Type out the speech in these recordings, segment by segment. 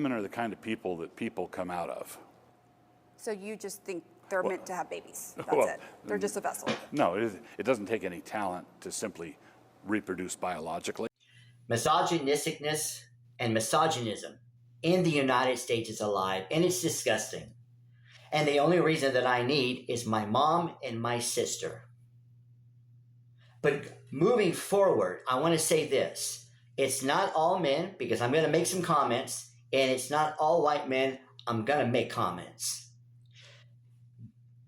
Women are the kind of people that people come out of. So you just think they're meant to have babies? That's well, it. They're just a vessel. No, it doesn't take any talent to simply reproduce biologically. Misogynisticness and misogynism in the United States is alive, and it's disgusting. And the only reason that I need is my mom and my sister. But moving forward, I want to say this. It's not all men, because I'm going to make some comments, and it's not all white men. I'm going to make comments.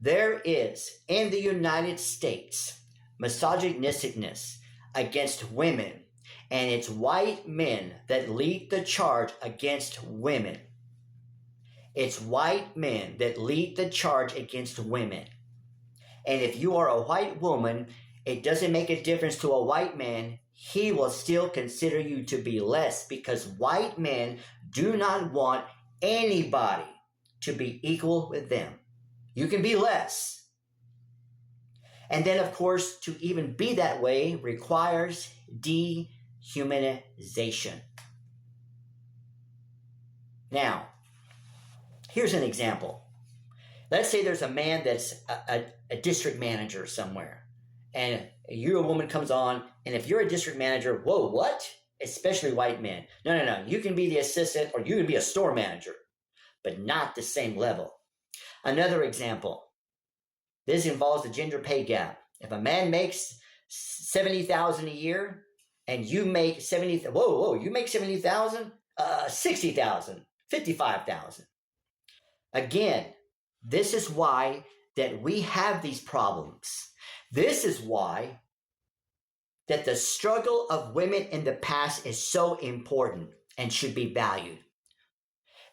There is, in the United States, misogynisticness against women, and it's white men that lead the charge against women. It's white men that lead the charge against women. And if you are a white woman, it doesn't make a difference to a white man. He will still consider you to be less, because white men do not want anybody to be equal with them. You can be less. And then, of course, to even be that way requires dehumanization. Now, here's an example. Let's say there's a man that's a district manager somewhere, and you, a woman, comes on, and if you're a district manager, whoa, what? Especially white men. No. You can be the assistant, or you can be a store manager, but not the same level. Another example. This involves the gender pay gap. If a man makes $70,000 a year, and you make you make $70,000, $60,000, $55,000. Again, this is why that we have these problems. This is why that the struggle of women in the past is so important and should be valued.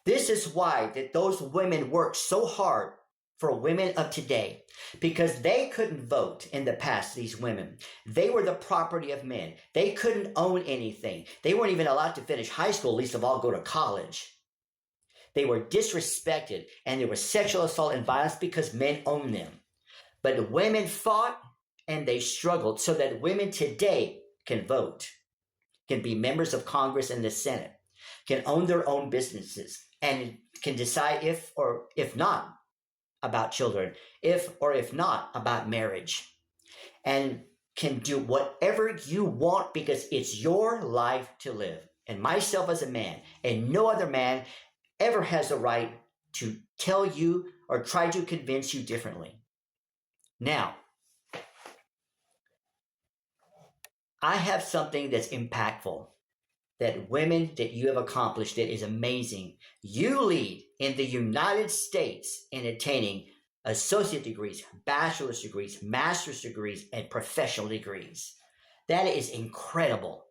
This is why that those women work so hard for women of today, because they couldn't vote in the past, these women. They were the property of men. They couldn't own anything. They weren't even allowed to finish high school, least of all go to college. They were disrespected, and there was sexual assault and violence because men owned them. But women fought, and they struggled so that women today can vote, can be members of Congress and the Senate, can own their own businesses, and can decide if or if not about children, if or if not about marriage, and can do whatever you want because it's your life to live. And myself as a man, and no other man ever has the right to tell you or try to convince you differently. Now, I have something that's impactful, that women that you have accomplished that is amazing. You lead in the United States in attaining associate degrees, bachelor's degrees, master's degrees, and professional degrees. That is incredible.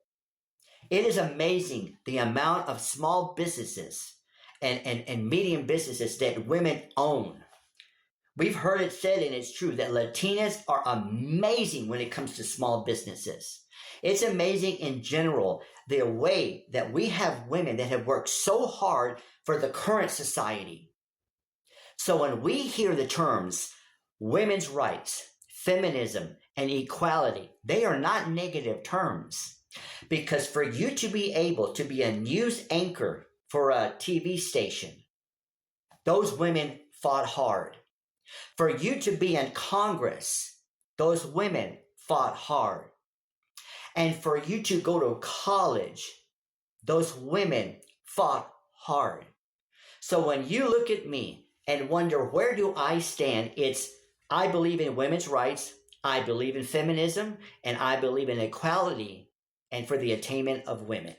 It is amazing the amount of small businesses and medium businesses that women own. We've heard it said, and it's true, that Latinas are amazing when it comes to small businesses. It's amazing in general, the way that we have women that have worked so hard for the current society. So when we hear the terms women's rights, feminism, and equality, they are not negative terms. Because for you to be able to be a news anchor for a TV station, those women fought hard. For you to be in Congress, those women fought hard. And for you to go to college, those women fought hard. So when you look at me and wonder, where do I stand? It's, I believe in women's rights, I believe in feminism, and I believe in equality and for the attainment of women.